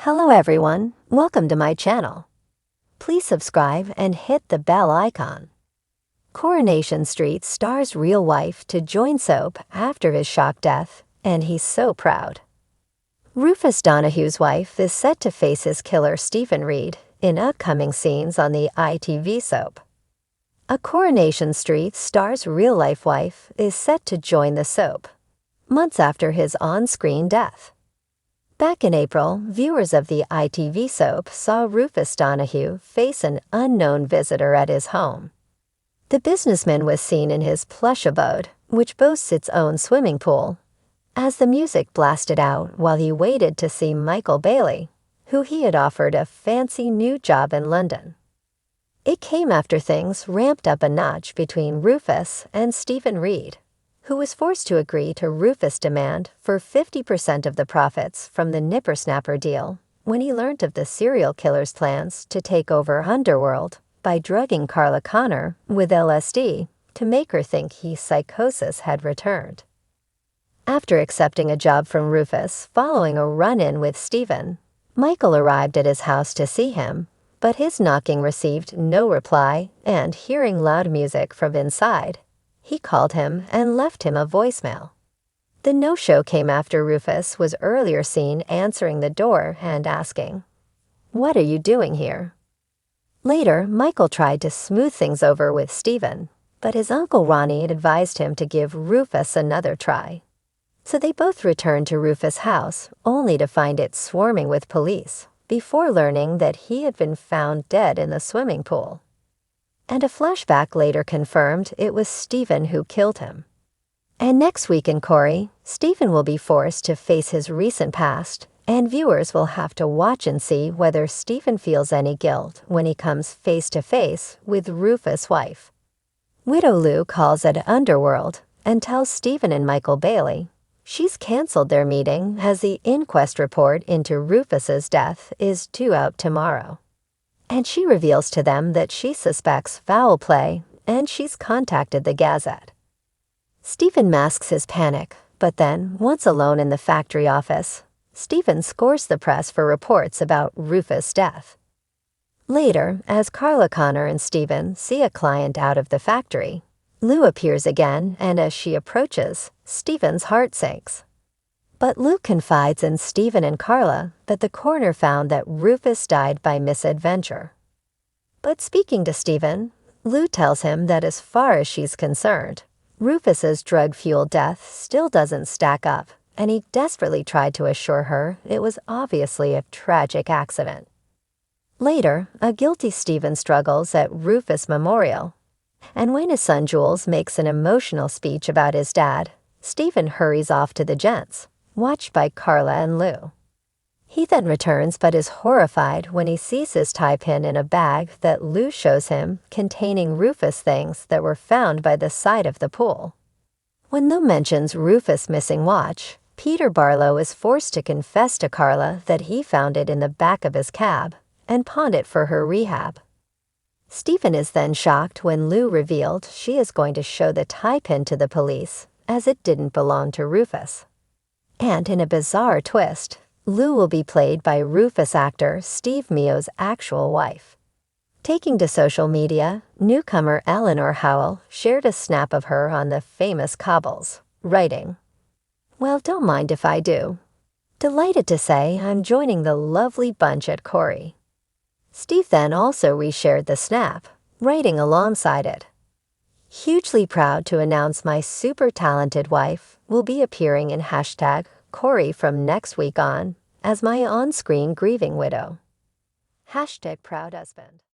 Hello everyone, welcome to my channel. Please subscribe and hit the bell icon. Coronation Street star's real wife to join soap after his shock death, and he's so proud. Rufus Donahue's wife is set to face his killer Stephen Reed in upcoming scenes on the ITV soap. A Coronation Street star's real-life wife is set to join the soap, months after his on-screen death. Back in April, viewers of the ITV soap saw Rufus Donahue face an unknown visitor at his home. The businessman was seen in his plush abode, which boasts its own swimming pool, as the music blasted out while he waited to see Michael Bailey, who he had offered a fancy new job in London. It came after things ramped up a notch between Rufus and Stephen Reed, who was forced to agree to Rufus' demand for 50% of the profits from the Nippersnapper deal when he learned of the serial killer's plans to take over Underworld by drugging Carla Connor with LSD to make her think his psychosis had returned. After accepting a job from Rufus following a run-in with Stephen, Michael arrived at his house to see him, but his knocking received no reply, and hearing loud music from inside, he called him and left him a voicemail. The no-show came after Rufus was earlier seen answering the door and asking, "What are you doing here?" Later, Michael tried to smooth things over with Stephen, but his uncle Ronnie advised him to give Rufus another try. So they both returned to Rufus' house, only to find it swarming with police, before learning that he had been found dead in the swimming pool. And a flashback later confirmed it was Stephen who killed him. And next week in Corey, Stephen will be forced to face his recent past, and viewers will have to watch and see whether Stephen feels any guilt when he comes face-to-face with Rufus' wife. Widow Lou calls at Underworld and tells Stephen and Michael Bailey she's canceled their meeting as the inquest report into Rufus's death is due out tomorrow. And she reveals to them that she suspects foul play, and she's contacted the Gazette. Stephen masks his panic, but then, once alone in the factory office, Stephen scores the press for reports about Rufus' death. Later, as Carla Connor and Stephen see a client out of the factory, Lou appears again, and as she approaches, Stephen's heart sinks. But Lou confides in Stephen and Carla that the coroner found that Rufus died by misadventure. But speaking to Stephen, Lou tells him that as far as she's concerned, Rufus's drug-fueled death still doesn't stack up, and he desperately tried to assure her it was obviously a tragic accident. Later, a guilty Stephen struggles at Rufus Memorial, and when his son Jules makes an emotional speech about his dad, Stephen hurries off to the gents, watched by Carla and Lou. He then returns but is horrified when he sees his tie pin in a bag that Lou shows him containing Rufus things that were found by the side of the pool. When Lou mentions Rufus' missing watch, Peter Barlow is forced to confess to Carla that he found it in the back of his cab and pawned it for her rehab. Stephen is then shocked when Lou revealed she is going to show the tie pin to the police as it didn't belong to Rufus. And in a bizarre twist, Lou will be played by Rufus actor Steve Meo's actual wife. Taking to social media, newcomer Eleanor Howell shared a snap of her on the famous cobbles, writing, "Well, don't mind if I do. Delighted to say I'm joining the lovely bunch at Corey." Steve then also reshared the snap, writing alongside it, "Hugely proud to announce my super talented wife will be appearing in #Corey from next week on as my on-screen grieving widow. #proud husband."